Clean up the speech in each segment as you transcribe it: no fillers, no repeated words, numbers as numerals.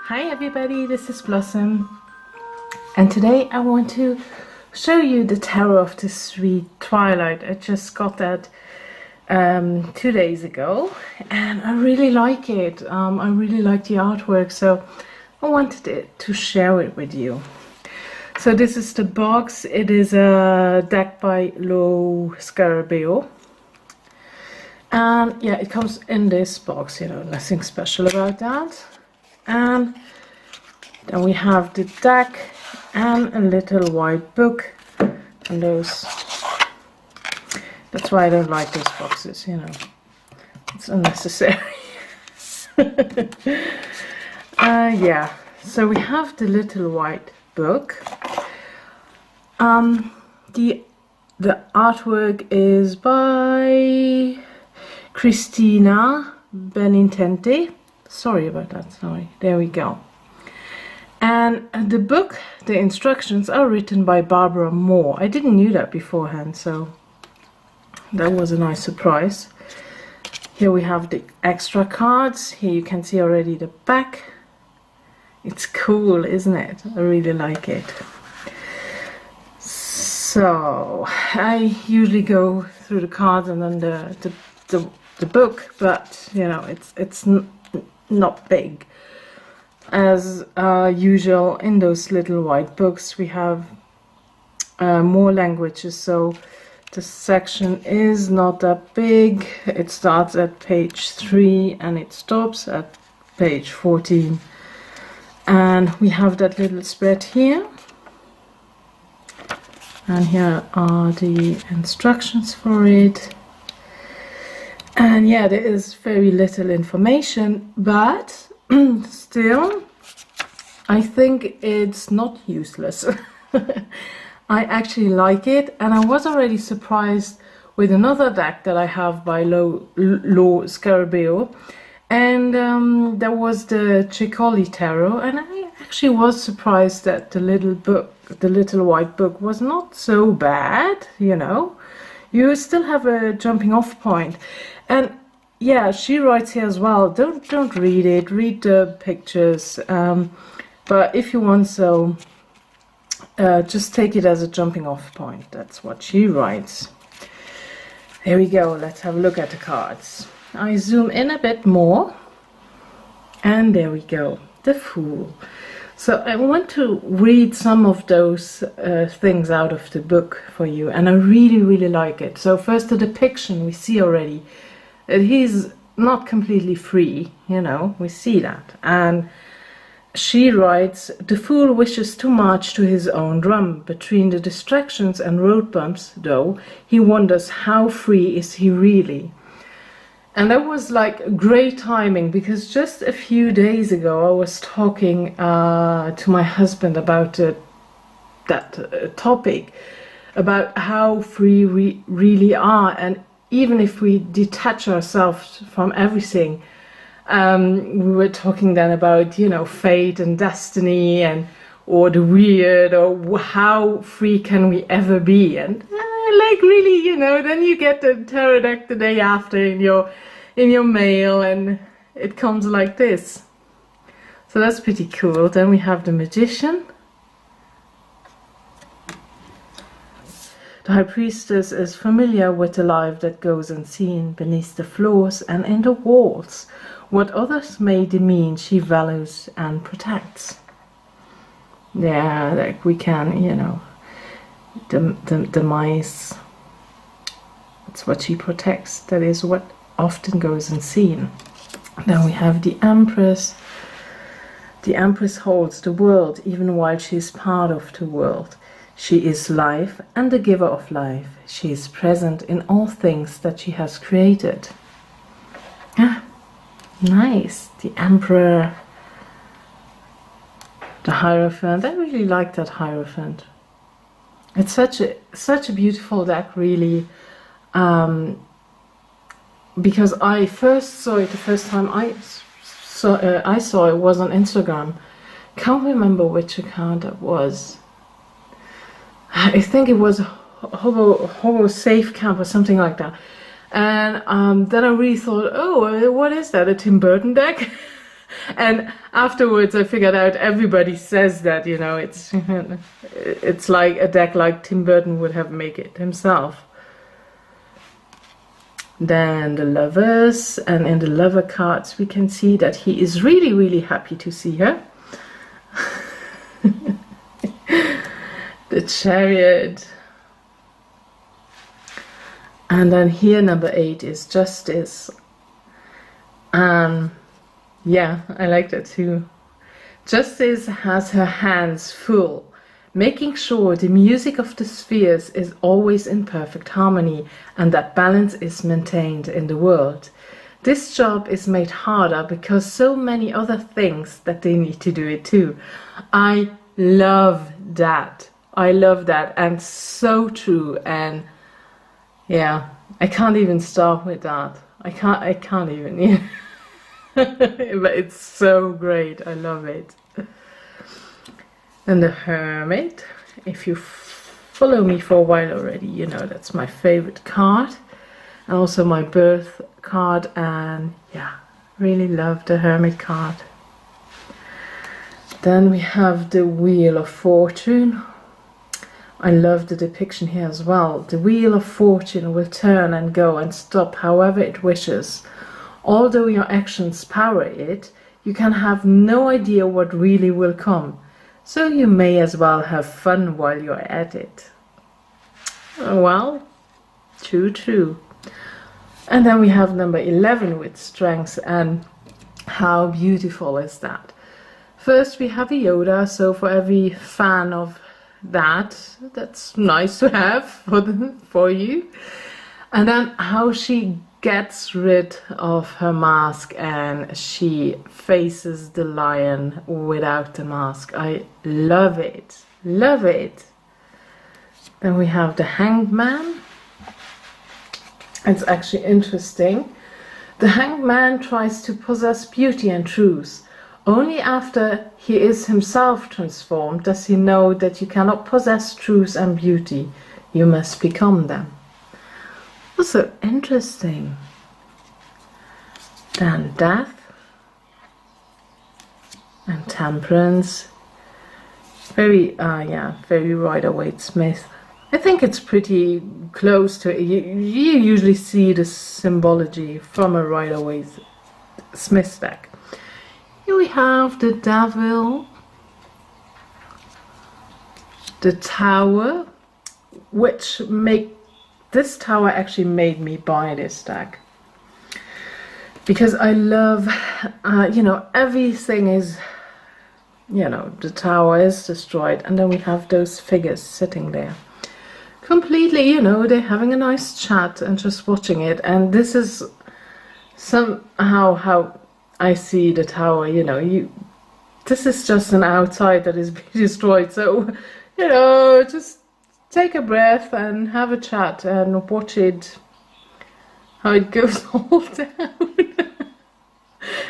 Hi everybody, this is Blossom, and today I want to show you the tarot of the Sweet Twilight. I just got that 2 days ago and I really like it. I really like the artwork, so I wanted to share it with you. So this is the box. It is a deck by Lo Scarabeo. And yeah, it comes in this box, you know, nothing special about that. And then we have the deck and a little white book, and that's why I don't like those boxes, you know, it's unnecessary. Yeah, so we have the little white book. The artwork is by Cristina Benintente. Sorry about that, sorry. There we go. And the book, the instructions are written by Barbara Moore. I didn't know that beforehand, so that was a nice surprise. Here we have the extra cards. Here you can see already the back. It's cool, isn't it? I really like it. So I usually go through the cards and then the book, but you know, it's not big. As usual in those little white books, we have more languages, so the section is not that big. It starts at page 3 and it stops at page 14. And we have that little spread here. And here are the instructions for it. And yeah, there is very little information, but still, I think it's not useless. I actually like it, and I was already surprised with another deck that I have by Lo Scarabeo, and there was the Chalice tarot, and I actually was surprised that the little white book was not so bad, you know. You still have a jumping off point. And yeah, she writes here as well, don't read it, read the pictures, but if you want, so just take it as a jumping off point. That's what she writes. There we go, let's have a look at the cards. I zoom in a bit more, and there we go, the Fool. So I want to read some of those things out of the book for you, and I really like it. So first, the depiction, we see already that he's not completely free, you know, we see that. And she writes, the Fool wishes to march to his own drum. Between the distractions and road bumps, though, he wonders how free is he really. And that was like great timing, because just a few days ago I was talking to my husband about that topic, about how free we really are. And even if we detach ourselves from everything, we were talking then about, you know, fate and destiny, and or the weird, or how free can we ever be. And like really, you know, then you get the tarot deck the day after in your mail, and it comes like this. So that's pretty cool. Then we have the Magician. The High Priestess is familiar with the life that goes unseen beneath the floors and in the walls. What others may demean, she values and protects. Yeah, like we can, you know, the mice. That's what she protects. That is what often goes unseen. Then we have the Empress. The Empress holds the world even while she is part of the world. She is life and the giver of life. She is present in all things that she has created. Ah, nice. The Emperor. The Hierophant. I really like that Hierophant. It's such a beautiful deck, really. Because I first saw it the first time I saw it was on Instagram. Can't remember which account that was. I think it was Hobo Safe Camp or something like that. And then I really thought, oh, what is that? A Tim Burton deck? And afterwards I figured out everybody says that, you know, it's like a deck like Tim Burton would have made it himself. Then the lovers, and in the lover cards we can see that he is really, really happy to see her. The Chariot. And then here number 8 is Justice. Yeah, I like that too. Justice has her hands full, making sure the music of the spheres is always in perfect harmony and that balance is maintained in the world. This job is made harder because so many other things that they need to do it too. I love that. I love that, and so true. And yeah, I can't even start with that. I can't even. Yeah. But it's so great. I love it. And the Hermit. If you follow me for a while already, you know that's my favorite card, and also my birth card. And yeah, really love the Hermit card. Then we have the Wheel of Fortune. I love the depiction here as well. The Wheel of Fortune will turn and go and stop however it wishes. Although your actions power it, you can have no idea what really will come. So you may as well have fun while you're at it. Well, true. And then we have number 11 with Strength, and how beautiful is that? First we have a Yoda, so for every fan of that's nice to have for you. And then how she gets rid of her mask and she faces the lion without the mask. I love it. Love it. Then we have the Hangman. It's actually interesting. The Hangman tries to possess beauty and truth. Only after he is himself transformed does he know that you cannot possess truth and beauty. You must become them. Also interesting. Then Death and Temperance. Very Rider-Waite-Smith. I think it's pretty close to it. You usually see the symbology from a Rider-Waite-Smith deck. Here we have the Devil, the Tower, this Tower actually made me buy this deck. Because I love, everything is, the tower is destroyed, and then we have those figures sitting there. Completely, they're having a nice chat and just watching it, and this is somehow how I see the tower, this is just an outside that is being destroyed, so, just take a breath and have a chat and watch it, how it goes all down.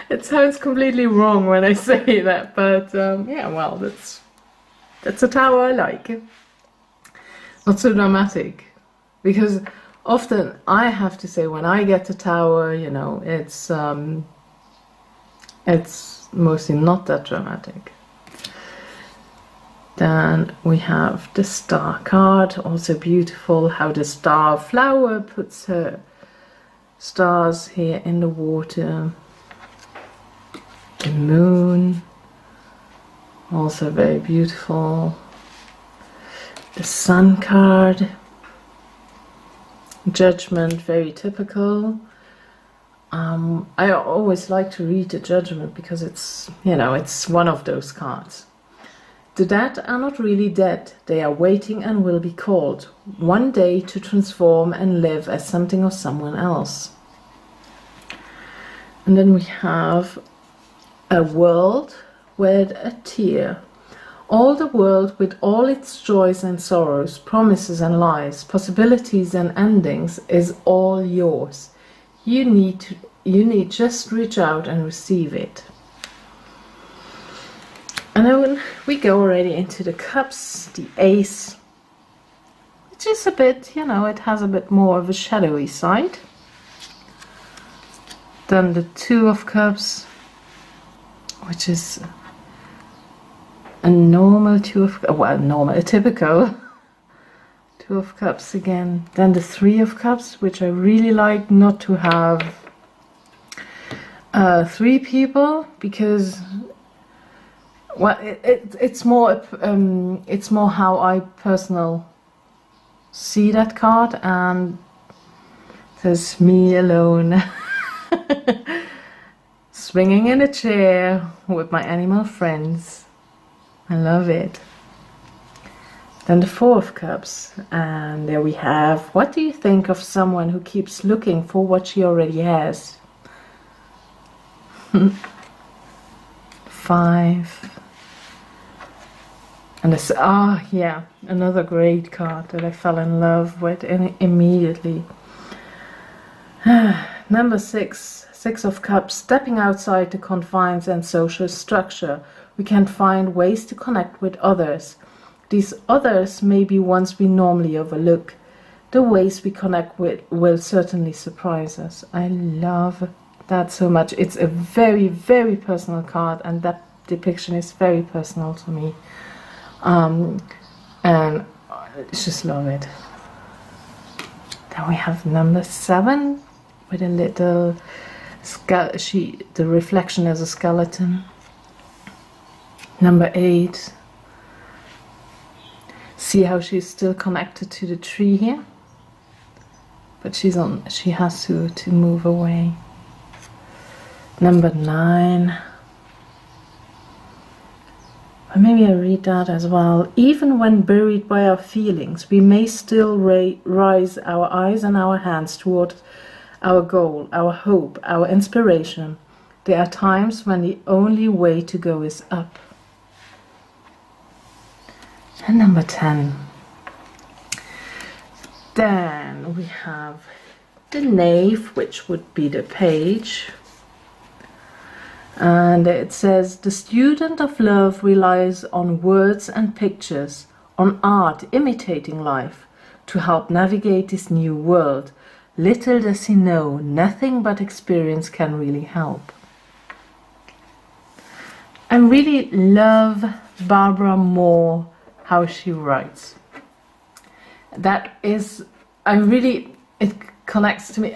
It sounds completely wrong when I say that, but well, that's a tower I like. Not so dramatic, because often I have to say when I get the tower, it's mostly not that dramatic. Then we have the Star card, also beautiful, how the star flower puts her stars here in the water. The Moon, also very beautiful. The Sun card, Judgment, very typical. I always like to read the Judgment because it's one of those cards. The dead are not really dead, they are waiting and will be called one day to transform and live as something or someone else. And then we have a world with a tear. All the world with all its joys and sorrows, promises and lies, possibilities and endings is all yours. You need just reach out and receive it. And then we go already into the cups, the ace, which is a bit, it has a bit more of a shadowy side. Then the 2 of cups, which is a normal Two of, well, normal, a typical Two of Cups again. Then the Three of Cups, which I really like not to have three people, because, well, it's more how I personally see that card, and there's me alone swinging in a chair with my animal friends. I love it. Then the Four of Cups, and there we have, what do you think of someone who keeps looking for what she already has? Five. And this, yeah, another great card that I fell in love with immediately. Number 6, Six of Cups, stepping outside the confines and social structure. We can find ways to connect with others. These others may be ones we normally overlook. The ways we connect with will certainly surprise us. I love that so much. It's a very, very personal card, and that depiction is very personal to me. And I just love it. Then we have number 7 with a little the reflection as a skeleton. Number 8. See how she's still connected to the tree here, but she has to move away. Number 9. Maybe I read that as well. Even when buried by our feelings, we may still raise our eyes and our hands toward our goal, our hope, our inspiration. There are times when the only way to go is up. And number 10. Then we have the Knave, which would be the Page. And it says, the student of love relies on words and pictures, on art imitating life, to help navigate this new world. Little does he know, nothing but experience can really help. I really love Barbara Moore, how she writes. That is, it connects to me.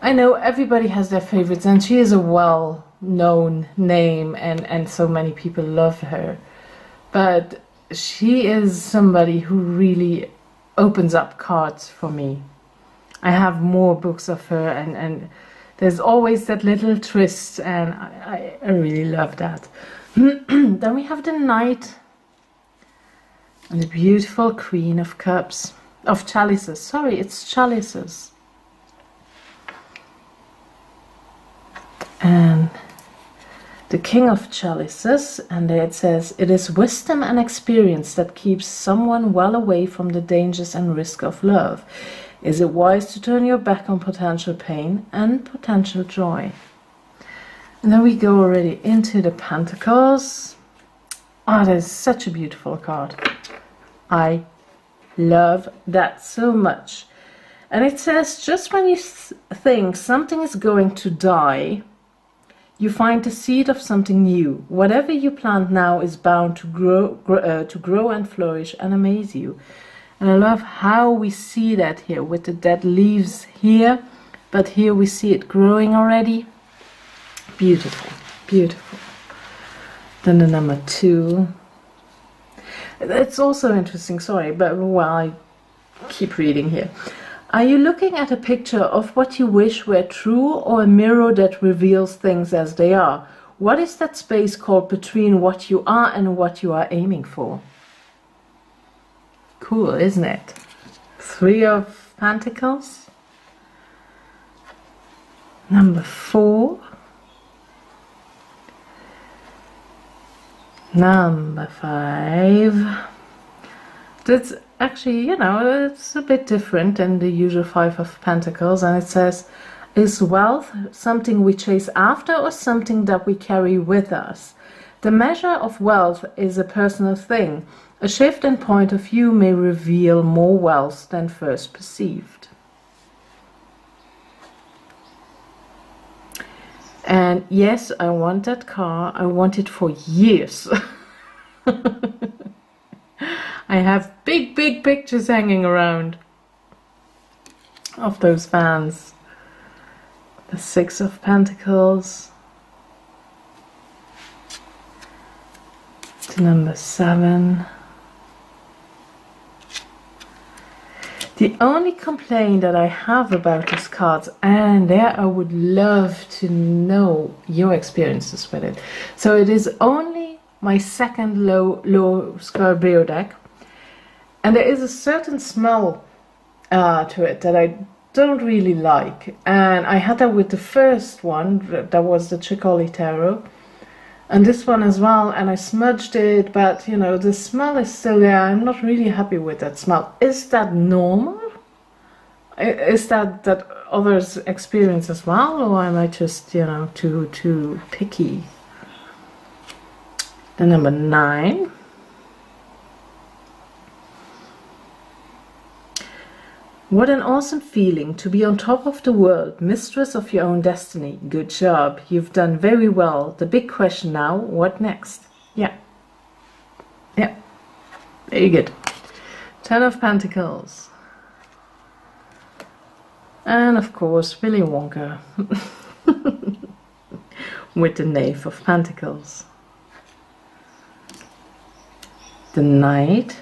I know everybody has their favorites, and she is a well-known name, and so many people love her. But she is somebody who really opens up cards for me. I have more books of her, and there's always that little twist, and I really love that. Then we have the Knight and the beautiful Queen of Cups, of Chalices. Sorry, it's Chalices. And the King of Chalices, and there it says, it is wisdom and experience that keeps someone well away from the dangers and risk of love. Is it wise to turn your back on potential pain and potential joy? And then we go already into the Pentacles. Oh, that is such a beautiful card. I love that so much. And it says, just when you think something is going to die, you find the seed of something new. Whatever you plant now is bound to grow and flourish and amaze you. And I love how we see that here with the dead leaves here, but here we see it growing already. Beautiful, beautiful. Then the number 2. It's also interesting, sorry, but well, I keep reading here. Are you looking at a picture of what you wish were true, or a mirror that reveals things as they are? What is that space called between what you are and what you are aiming for? Cool, isn't it? 3 of Pentacles. Number 4. Number 5. That's actually, it's a bit different than the usual 5 of Pentacles, and it says, is wealth something we chase after or something that we carry with us? The measure of wealth is a personal thing. A shift in point of view may reveal more wealth than first perceived. And yes, I want that car. I want it for years. I have big pictures hanging around of those fans. The Six of Pentacles. The number 7. The only complaint that I have about these cards, and there I would love to know your experiences with it. So it is only my second low Scarabeo deck, and there is a certain smell to it that I don't really like. And I had that with the first one, that was the Tricoli Tarot, and this one as well, and I smudged it, but you know, the smell is still there. I'm not really happy with that smell. Is that normal? Is that others experience as well, or am I just, you know, too picky? The number 9. What an awesome feeling to be on top of the world, mistress of your own destiny. Good job. You've done very well. The big question now, what next? Yeah. Very good. 10 of Pentacles. And of course, Willy Wonka. With the Knave of Pentacles. The Knight.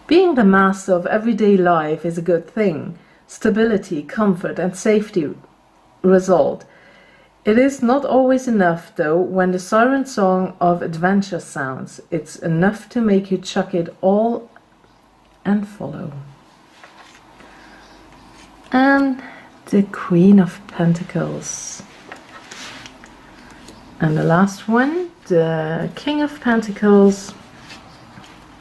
Being the master of everyday life is a good thing. Stability, comfort and safety result. It is not always enough though when the siren song of adventure sounds. It's enough to make you chuck it all and follow. And the Queen of Pentacles. And the last one, the King of Pentacles.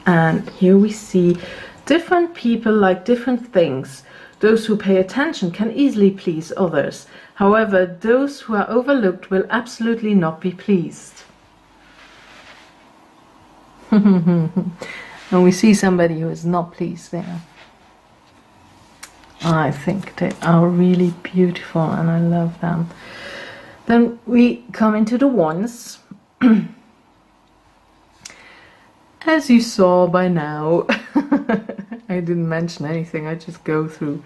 And here we see different people like different things. Those who pay attention can easily please others. However, those who are overlooked will absolutely not be pleased. And we see somebody who is not pleased there. I think they are really beautiful and I love them. Then we come into the Wands. As you saw by now, I didn't mention anything, I just go through.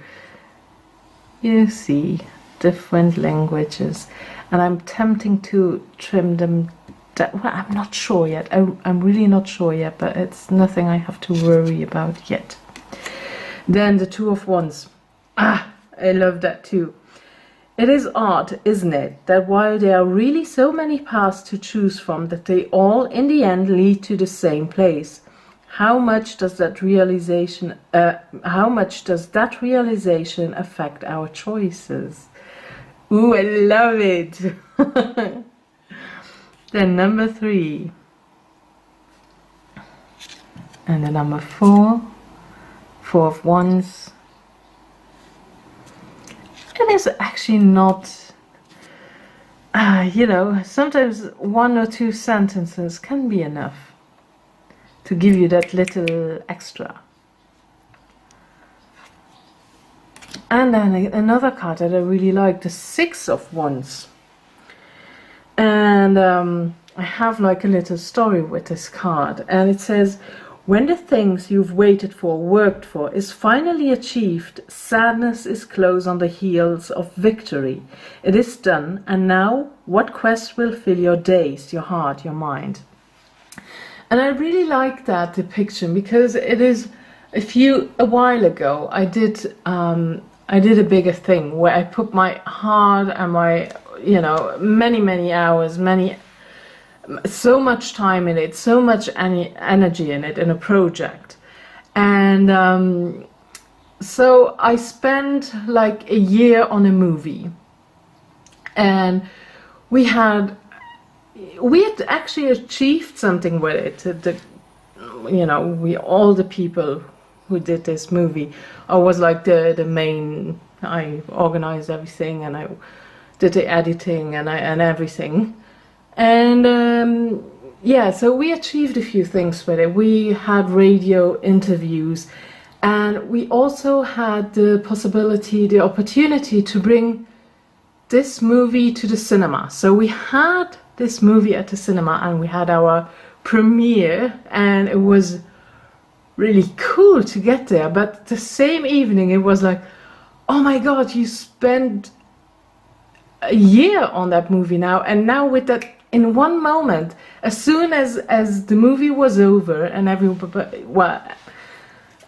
You see different languages, and I'm tempting to trim them down. Well, I'm not sure yet. I'm really not sure yet, but it's nothing I have to worry about yet. Then the Two of Wands. I love that too. It is odd, isn't it, that while there are really so many paths to choose from, that they all in the end lead to the same place. How much does that realization affect our choices? Ooh, I love it. Then number 3. And the number 4. 4 of Wands. It is actually not, you know, sometimes 1 or 2 sentences can be enough to give you that little extra. And then another card that I really like, the 6 of Wands. And I have like a little story with this card, and it says, when the things you've waited for, worked for, is finally achieved, sadness is close on the heels of victory. It is done, and now what quest will fill your days, your heart, your mind? And I really like that depiction, because it is, a while ago I did a bigger thing where I put my heart and my, you know, many hours, so much time in it, so much energy in it, in a project. And so I spent like a year on a movie, and we had actually achieved something with it. You know, all the people who did this movie, I was like the main, I organized everything and I did the editing and everything. And yeah, so we achieved a few things with it. We had radio interviews, and we also had the opportunity to bring this movie to the cinema. So we had this movie at the cinema and we had our premiere, and it was really cool to get there. But the same evening it was like, oh my god, you spent a year on that movie now, and now with that in one moment, as soon as the movie was over and everybody, well,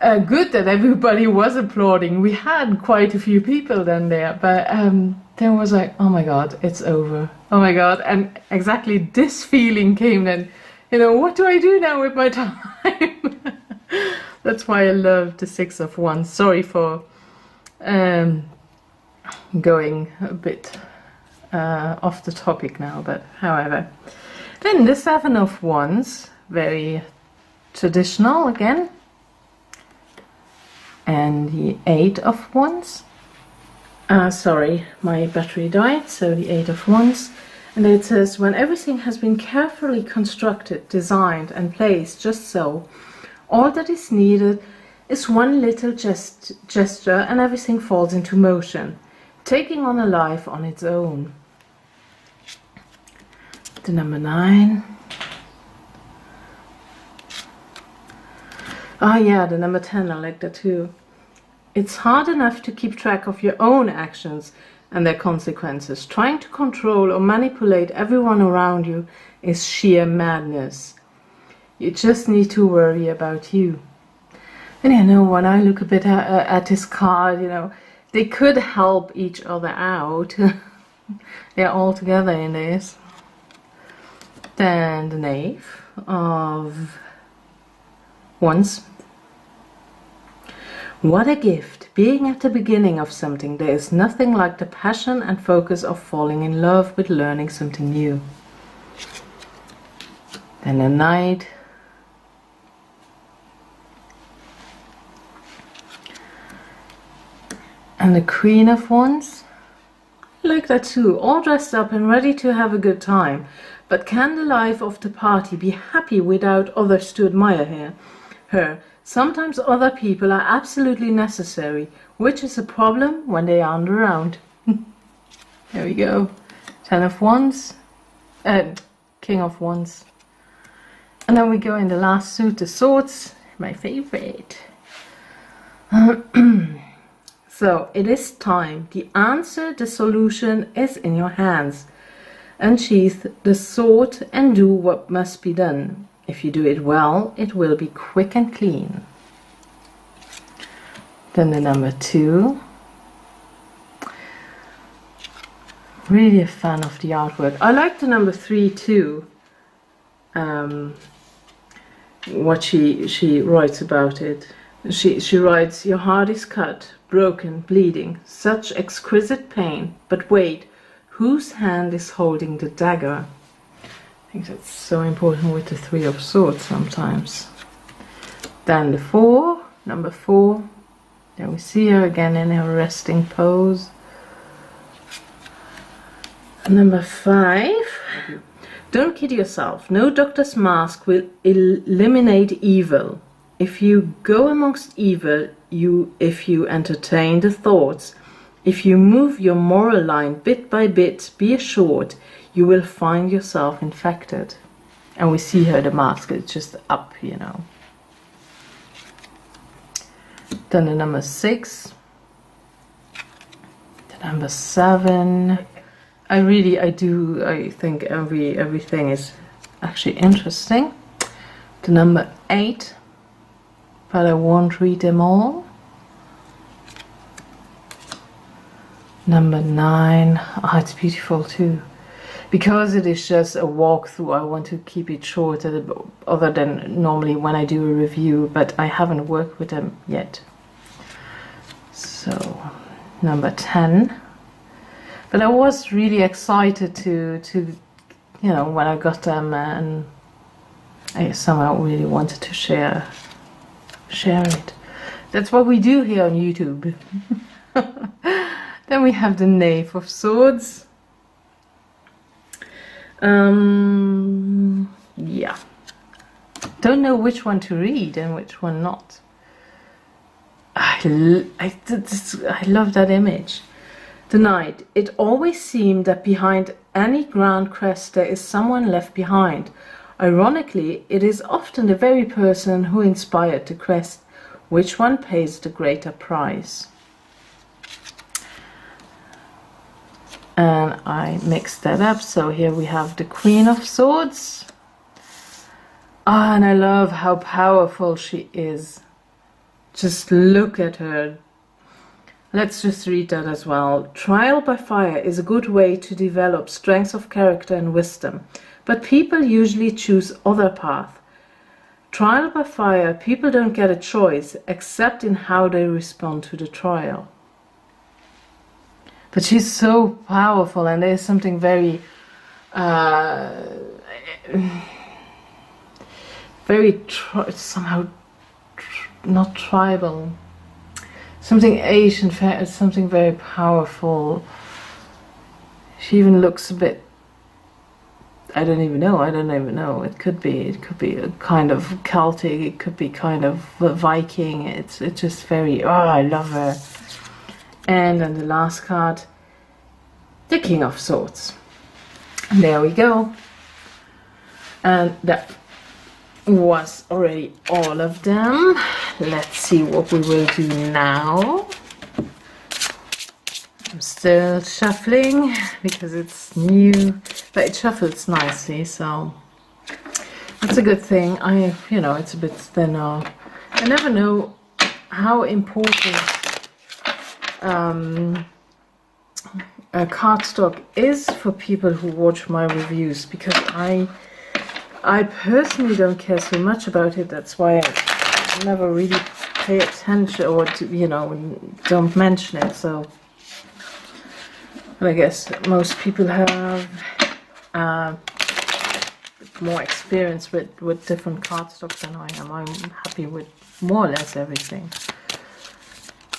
good that everybody was applauding. We had quite a few people then there, but then was like, oh my god, it's over, oh my god. And exactly this feeling came then, you know, what do I do now with my time? That's why I love the Six of Wands. Sorry for going a bit off the topic now, but however. Then the Seven of Wands, very traditional again. And the Eight of Wands. Sorry, my battery died, so the Eight of Wands. And it says, when everything has been carefully constructed, designed and placed just so, all that is needed is one little gesture and everything falls into motion, taking on a life on its own. The number 9. Ah yeah, the number 10, I like that too. It's hard enough to keep track of your own actions and their consequences. Trying to control or manipulate everyone around you is sheer madness. You just need to worry about you. And you know, when I look a bit at this card, you know, they could help each other out. They're all together in this. Then the Knave of Wands. What a gift, being at the beginning of something. There is nothing like the passion and focus of falling in love with learning something new. Then the Knight and the Queen of Wands. I like that too, all dressed up and ready to have a good time. But can the life of the party be happy without others to admire her? Sometimes other people are absolutely necessary, which is a problem when they aren't around. There we go. Ten of Wands, King of Wands. And then we go in the last suit, the Swords, my favorite. So it is time. The answer, the solution is in your hands. Unsheath the sword and do what must be done. If you do it well, it will be quick and clean. Then the number 2. Really a fan of the artwork. I like the number 3 too. What she writes about it. She writes, your heart is cut, broken, bleeding, such exquisite pain. But wait, whose hand is holding the dagger? I think that's so important with the Three of Swords sometimes. Then the 4, number 4. There we see her again in her resting pose. Number 5. Don't kid yourself. No doctor's mask will eliminate evil. If you go amongst evil, if you entertain the thoughts, if you move your moral line bit by bit, be assured you will find yourself infected. And we see her, the mask is just up, you know. Then the number 6. The number 7. I think everything is actually interesting. The number 8. But I won't read them all. Number 9. Oh, it's beautiful too. Because it is just a walkthrough, I want to keep it short, other than normally when I do a review, but I haven't worked with them yet. So, number 10. But I was really excited to you know, when I got them, and I somehow really wanted to share it. That's what we do here on YouTube. Then we have the Knave of Swords. Yeah. Don't know which one to read and which one not. I love that image. The Knight. It always seemed that behind any grand quest there is someone left behind. Ironically, it is often the very person who inspired the quest. Which one pays the greater price? And I mixed that up. So here we have the Queen of Swords. Ah, and I love how powerful she is. Just look at her. Let's just read that as well. Trial by fire is a good way to develop strength of character and wisdom, but people usually choose other paths. Trial by fire, people don't get a choice except in how they respond to the trial. But she's so powerful, and there's something very, somehow not tribal. Something Asian, something very powerful. She even looks a bit, I don't even know. It could be a kind of Celtic, it could be kind of Viking. It's just very, oh, I love her. And then the last card, the King of Swords. And there we go. And that was already all of them. Let's see what we will do now. I'm still shuffling because it's new, but it shuffles nicely, so that's a good thing. It's a bit thinner. I never know how important a cardstock is for people who watch my reviews, because I personally don't care so much about it. That's why I never really pay attention, or don't mention it. So I guess most people have more experience with different cardstocks than I am. I'm happy with more or less everything,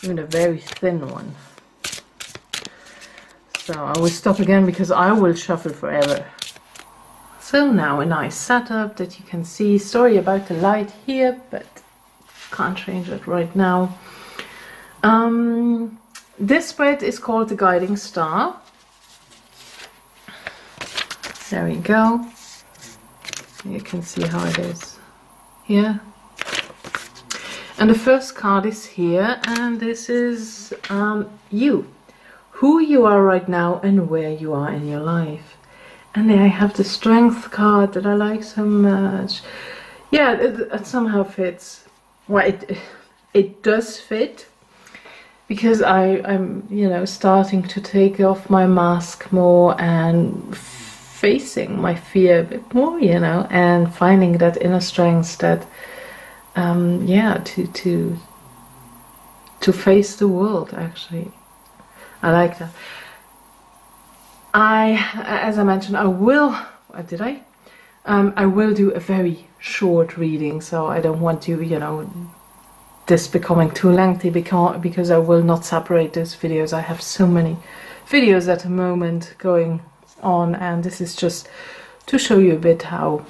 even a very thin one. So I will stop again because I will shuffle forever. So now a nice setup that you can see. Sorry about the light here, but can't change it right now. This spread is called the Guiding Star. There we go. You can see how it is here. And the first card is here, and this is you. Who you are right now and where you are in your life. And then I have the Strength card that I like so much. Yeah, it somehow fits. Well, it does fit, because I'm starting to take off my mask more and facing my fear a bit more, and finding that inner strength that to face the world. Actually, I like that. As I mentioned, I will do a very short reading, so I don't want to, this becoming too lengthy, because I will not separate those videos. I have so many videos at the moment going on, and this is just to show you a bit how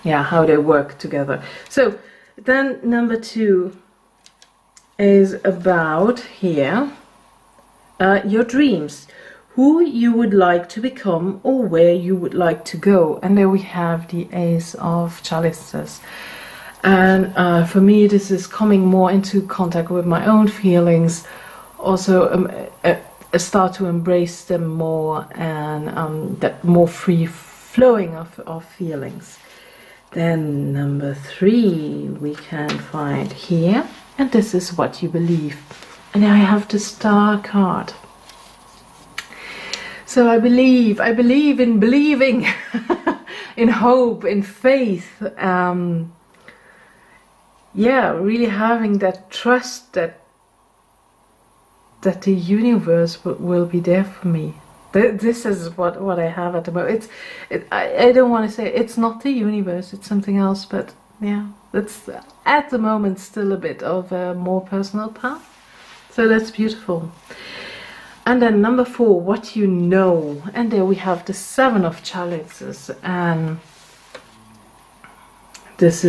they work together. So then number 2 is about here, your dreams. Who you would like to become or where you would like to go. And there we have the Ace of Chalices. And for me, this is coming more into contact with my own feelings. Also, start to embrace them more, and that more free flowing of feelings. Then number 3 we can find here. And this is what you believe. And I have the Star card. So I believe in believing, in hope, in faith. Really having that trust that the universe will be there for me. This is what I have at the moment. I don't want to say it's not the universe, it's something else, but yeah, that's at the moment still a bit of a more personal path. So that's beautiful. And then number 4, what you know. And there we have the 7 of Chalices. And this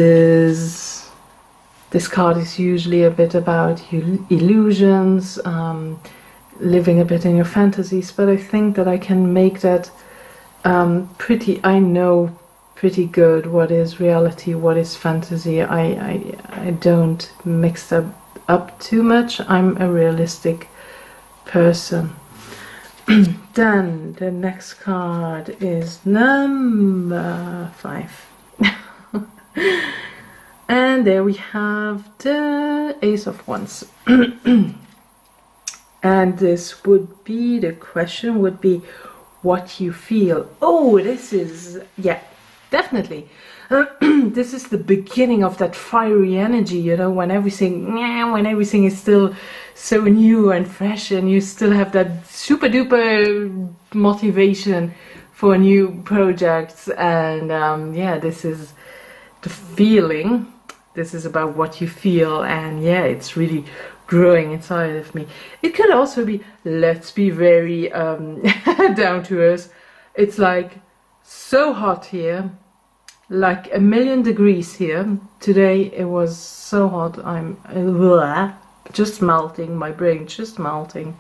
card is usually a bit about illusions, living a bit in your fantasies, but I think that I can make that I know pretty good what is reality, what is fantasy. I don't mix them up too much. I'm a realistic person. Then the next card is number 5. And there we have the Ace of Wands. And this would be, the question would be what you feel. Oh, this is, yeah, definitely. This is the beginning of that fiery energy, you know, when everything is still so new and fresh, and you still have that super duper motivation for new projects. And yeah, this is the feeling. This is about what you feel, and yeah, it's really growing inside of me. It could also be, let's be very down to earth. It's like so hot here, like 1,000,000 degrees here. Today it was so hot, I'm just melting, my brain just melting.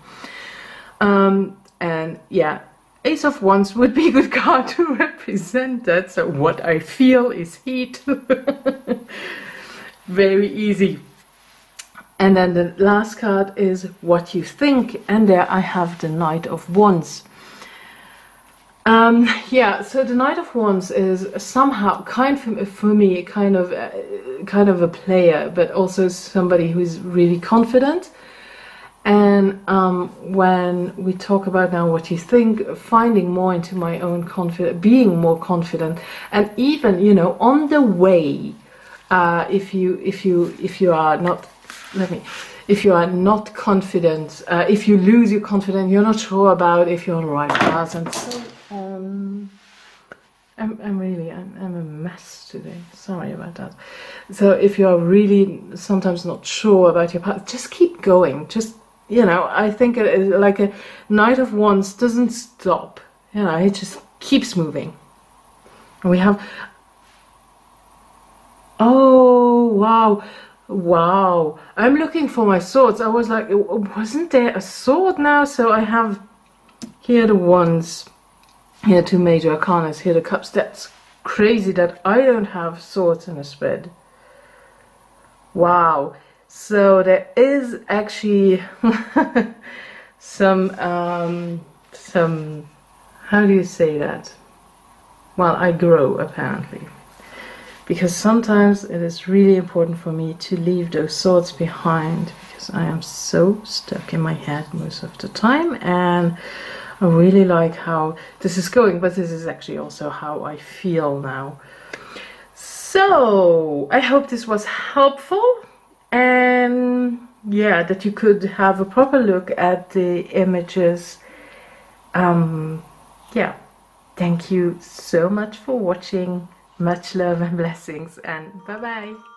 And yeah, Ace of Wands would be a good card to represent that. So what I feel is heat. Very easy. And then the last card is what you think, and there I have the Knight of Wands. Yeah, so the Knight of Wands is somehow for me kind of a player, but also somebody who's really confident. And when we talk about now what you think, finding more into my own confidence, being more confident, and even, you know, on the way, if you are not, if you are not confident, if you lose your confidence, you're not sure about if you're on the right path. And so I'm a mess today, sorry about that. So if you're really sometimes not sure about your path, just keep going. Just, you know, I think it is like a Knight of Wands doesn't stop, you know, it just keeps moving. And we have, oh wow, wow, I'm looking for my swords. I was like, wasn't there a sword now? So I have here the Wands, here 2 major arcanas, here the cups. That's crazy that I don't have swords in a spread. Wow. So there is actually some how do you say that? Well, I grow apparently. Because sometimes it is really important for me to leave those swords behind, because I am so stuck in my head most of the time, and I really like how this is going, but this is actually also how I feel now. So I hope this was helpful, and yeah, that you could have a proper look at the images. Yeah, thank you so much for watching. Much love and blessings, and bye bye.